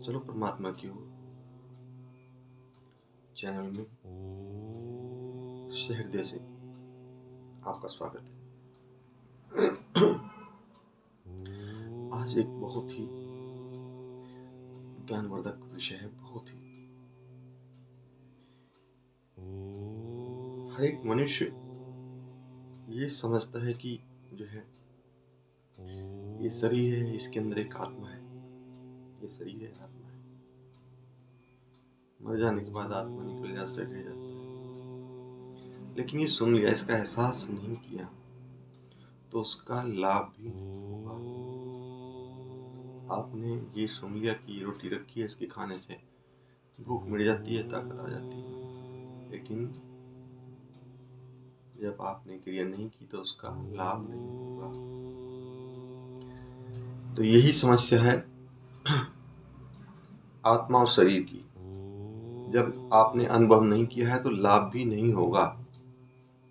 चलो परमात्मा की ओर चैनल में हृदय से आपका स्वागत है। आज एक बहुत ही ज्ञानवर्धक विषय है। बहुत ही हर एक मनुष्य ये समझता है कि जो है ये शरीर है, इसके अंदर एक आत्मा है। ये शरीर है, आत्मा है। मर जाने के बाद आत्मा निकल जाता है, रह जाता है। लेकिन ये सुन लिया, इसका एहसास नहीं किया तो उसका लाभ भी नहीं होगा। आपने ये सुन लिया कि ये रोटी रखी है, इसके खाने से भूख मिट जाती है, ताकत आ जाती है, लेकिन जब आपने क्रिया नहीं की तो उसका लाभ नहीं होगा। तो यही समस्या है आत्मा और शरीर की। जब आपने अनुभव नहीं किया है तो लाभ भी नहीं होगा।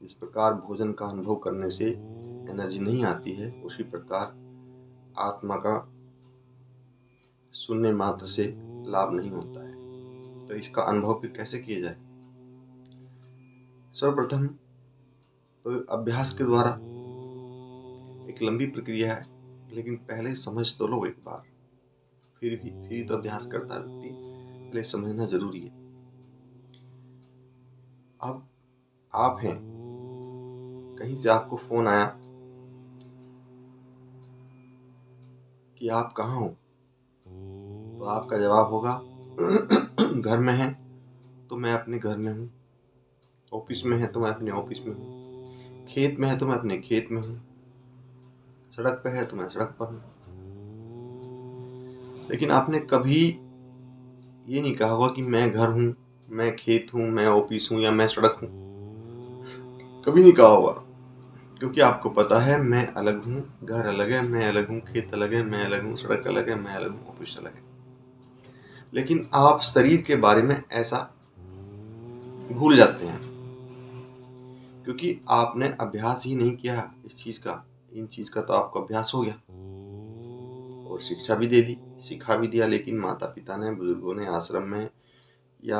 इस प्रकार भोजन का अनुभव करने से एनर्जी नहीं आती है, उसी प्रकार आत्मा का सुनने मात्र से लाभ नहीं होता है। तो इसका अनुभव फिर कैसे किया जाए? सर्वप्रथम तो अभ्यास के द्वारा। एक लंबी प्रक्रिया है, लेकिन पहले समझ तो लो एक बार। फिर तो अभ्यास करता है व्यक्ति, पहले समझना जरूरी है। अब आप हैं, कहीं से आपको फोन आया कि आप कहाँ हो, तो आपका जवाब होगा घर में हैं तो मैं अपने घर में हूँ, ऑफिस में है तो मैं अपने ऑफिस में हूँ, खेत में है तो मैं अपने खेत में हूँ, सड़क पे है तो मैं सड़क पर हूँ। लेकिन आपने कभी ये नहीं कहा होगा कि मैं घर हूँ, मैं खेत हूँ, मैं ऑफिस हूँ या मैं सड़क हूँ। कभी नहीं कहा होगा, क्योंकि आपको पता है मैं अलग हूँ, घर अलग है, मैं अलग हूँ, खेत अलग है, मैं अलग हूँ, सड़क अलग है, मैं अलग हूँ, ऑफिस अलग है। लेकिन आप शरीर के बारे में ऐसा भूल जाते हैं, क्योंकि आपने अभ्यास ही नहीं किया इस चीज का। इन चीज का तो आपको अभ्यास हो गया और शिक्षा भी दे दी, सिखा भी दिया, लेकिन माता पिता ने, बुजुर्गों ने, आश्रम में या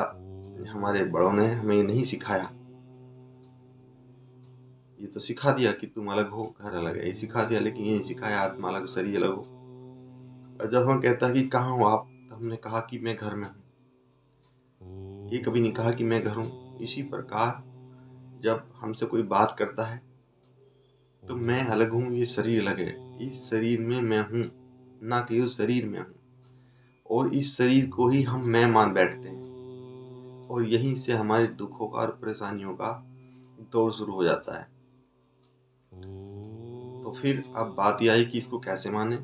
हमारे बड़ों ने हमें ये नहीं सिखाया। ये तो सिखा दिया कि तुम अलग हो, घर अलग है, ये सिखा दिया, लेकिन ये नहीं सिखाया आत्मा अलग, शरीर अलग हो। और जब हम कहता है कि कहाँ हो आप, तो हमने कहा कि मैं घर में हूँ। ये कभी नहीं कहा कि मैं घर हूँ। इसी प्रकार जब हमसे कोई बात करता है तो मैं अलग हूँ, ये शरीर अलग है, इस शरीर में मैं हूँ, ना कि उस शरीर में हूँ। और इस शरीर को ही हम मैं मान बैठते हैं, और यहीं से हमारे दुखों का और परेशानियों का दौर शुरू हो जाता है। तो फिर अब बात यह आई कि इसको कैसे माने।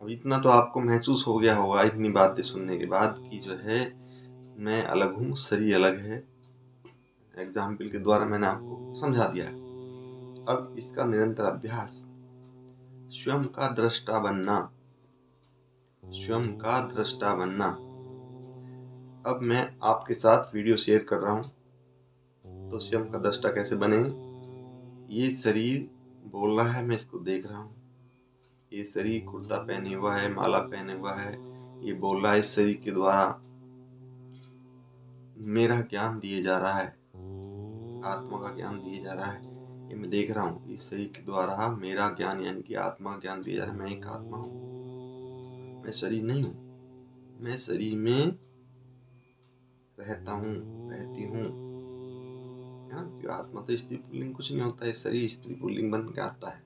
अब इतना तो आपको महसूस हो गया होगा इतनी बातें सुनने के बाद कि जो है मैं अलग हूँ, शरीर अलग है। एग्जाम्पल के द्वारा मैंने आपको समझा दिया है। अब इसका निरंतर अभ्यास, स्वयं का दृष्टा बनना, स्वयं का दृष्टा बनना। अब मैं आपके साथ वीडियो शेयर कर रहा हूँ, तो स्वयं का दृष्टा कैसे बने? ये शरीर बोल रहा है, मैं इसको देख रहा हूँ। ये शरीर कुर्ता पहने हुआ है, माला पहने हुआ है, ये बोल रहा है। इस शरीर के द्वारा मेरा ज्ञान दिए जा रहा है, आत्मा का ज्ञान दिए जा रहा है, ये मैं देख रहा हूँ। इस शरीर के द्वारा मेरा ज्ञान यानी कि आत्मा ज्ञान दिया जा रहा है। मैं एक आत्मा हूँ, मैं शरीर नहीं हूँ। मैं शरीर में रहता हूँ, रहती हूँ। आत्मा तो स्त्री पुल्लिंग कुछ नहीं होता है, शरीर स्त्री पुल्लिंग बन के आता है।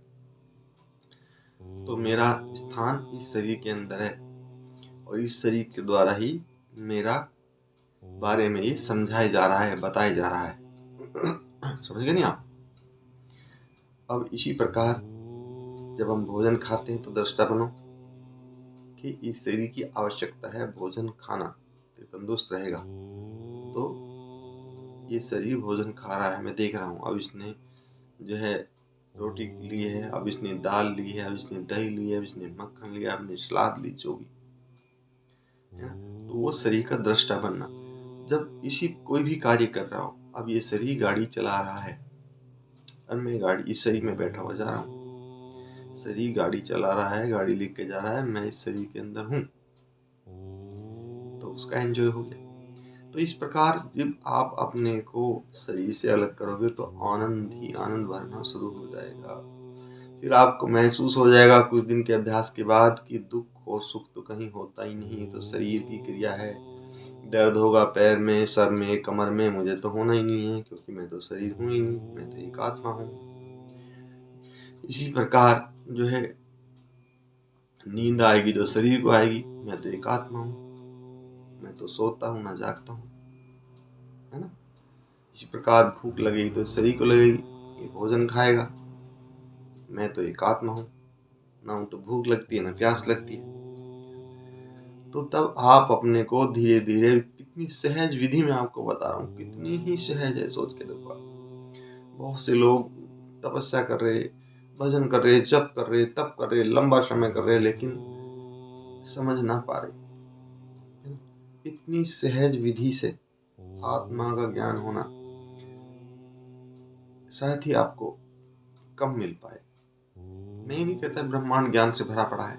तो मेरा स्थान इस शरीर के अंदर है, और इस शरीर के द्वारा ही मेरा बारे में ये समझाया जा रहा है, बताया जा रहा है। समझ गए नहीं आप? अब इसी प्रकार जब हम भोजन खाते हैं तो दृष्टा बनो कि इस शरीर की आवश्यकता है भोजन खाना, तो तंदुरुस्त रहेगा। तो ये शरीर भोजन खा रहा है, मैं देख रहा हूँ। अब इसने जो है रोटी ली है, अब इसने दाल ली है, अब इसने दही ली है, अब इसने मक्खन लिया, अब इसने सलाद ली, जो भी है ना। तो वो शरीर का दृष्टा बनना। जब इसी कोई भी कार्य कर रहा हो, अब ये शरीर गाड़ी चला रहा है और मैं गाड़ी इस शरीर में बैठा हुआ जा रहा हूँ। शरीर गाड़ी चला रहा है, गाड़ी लेके जा रहा है, मैं इस शरीर के अंदर हूँ। तो उसका एंजॉय हो गया। तो इस प्रकार जब आप अपने को शरीर से अलग करोगे तो आनंद ही आनंद भरना शुरू हो जाएगा। फिर आपको महसूस हो जाएगा कुछ दिन के अभ्यास के बाद कि दुख और सुख तो कहीं होता ही नहीं, ये तो शरीर की क्रिया है। दर्द होगा पैर में, सर में, कमर में, मुझे तो होना ही नहीं है क्योंकि मैं तो शरीर हूँ ही नहीं, मैं तो एक आत्मा हूँ। इसी प्रकार जो है नींद आएगी जो शरीर को आएगी, मैं तो एक आत्मा हूँ, मैं तो सोता हूँ ना जागता हूँ, है ना। इसी प्रकार भूख लगेगी तो शरीर को लगेगी, ये भोजन खाएगा, मैं तो एक आत्मा हूँ, ना तो भूख लगती है ना प्यास लगती है। तो तब आप अपने को धीरे धीरे, कितनी सहज विधि में आपको बता रहा हूँ, कितनी ही सहज है, सोच के देखो आप। बहुत से लोग तपस्या कर रहे, भजन कर रहे, जप कर रहे, तप कर रहे, लंबा समय कर रहे, लेकिन समझ ना पा रहे। इतनी सहज विधि से आत्मा का ज्ञान होना शायद ही आपको कम मिल पाए। मैं ये नहीं कहता ब्रह्मांड ज्ञान से भरा पड़ा है,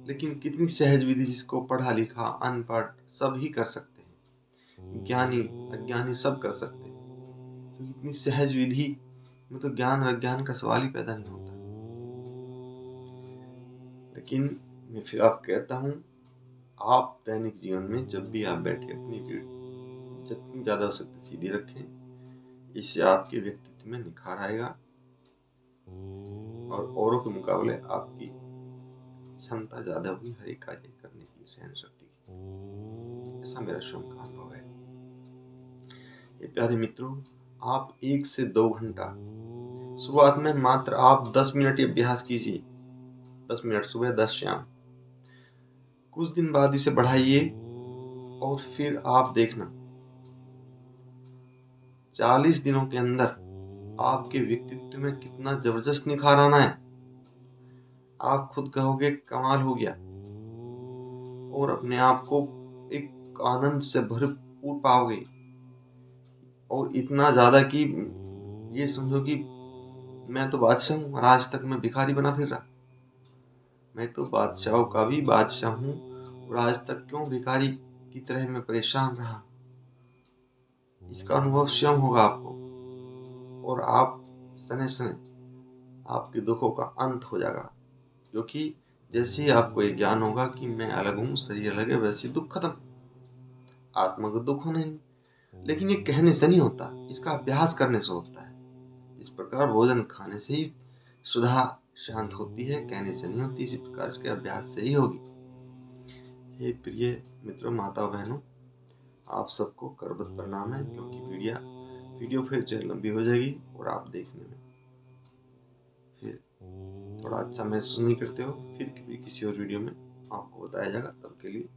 लेकिन कितनी सहज विधि जिसको पढ़ा लिखा अनपढ़ सभी कर सकते हैं, ज्ञानी अज्ञानी सब कर सकते हैं। तो इतनी सहज विधि में तो ज्ञान अज्ञान का सवाल ही पैदा नहीं होता। लेकिन मैं फिर आप कहता हूँ, आप दैनिक जीवन में जब भी आप बैठे अपनी जितनी ज़्यादा हो सकती सीधी रखें, इससे आपके व्यक्तित्व में निखार आएगा और औरों के मुकाबले आपकी क्षमता ज़्यादा होगी हर एक कार्य करने की, सहन शक्ति की। ऐसा मेरा स्वयं का अनुभव है। ये प्यारे मित्रों, आप 1 से 2 घंटा शुरुआत में मात्र आप 10 मिनट ही अभ्यास कीजिए, 10 मिनट सुबह 10 शाम। कुछ दिन बाद इसे बढ़ाइए और फिर आप देखना 40 दिनों के अंदर आपके व्यक्तित्व में कितना जबरदस्त निखार आना है। आप खुद कहोगे कमाल हो गया, और अपने आप को एक आनंद से भरपूर पाओगे, और इतना ज्यादा कि ये समझो कि मैं तो बादशाह हूँ और आज तक मैं भिखारी बना फिर रहा। मैं तो बादशाहों का भी बादशाह हूँ और आज तक क्यों भिखारी की तरह मैं परेशान रहा। इसका अनुभव स्वयं होगा आपको, और आप सने सने आपके दुखों का अंत हो जाएगा। क्योंकि जैसे ही आपको ये ज्ञान होगा कि मैं अलग हूँ, शरीर अलग है, वैसे दुख खत्म, आत्मा को दुख होना नहीं। लेकिन ये कहने से नहीं होता, इसका अभ्यास करने से होता है। इस प्रकार भोजन खाने से ही सुधा शांत होती है, कहने से नहीं होती। इसी प्रकार इसके अभ्यास से ही होगी। हे प्रिय मित्रों, माता बहनों, आप सबको करबद्ध प्रणाम है, क्योंकि वीडियो फिर जो लंबी हो जाएगी और आप देखने में फिर थोड़ा अच्छा महसूस नहीं करते हो। फिर कभी किसी और वीडियो में आपको बताया जाएगा। तब के लिए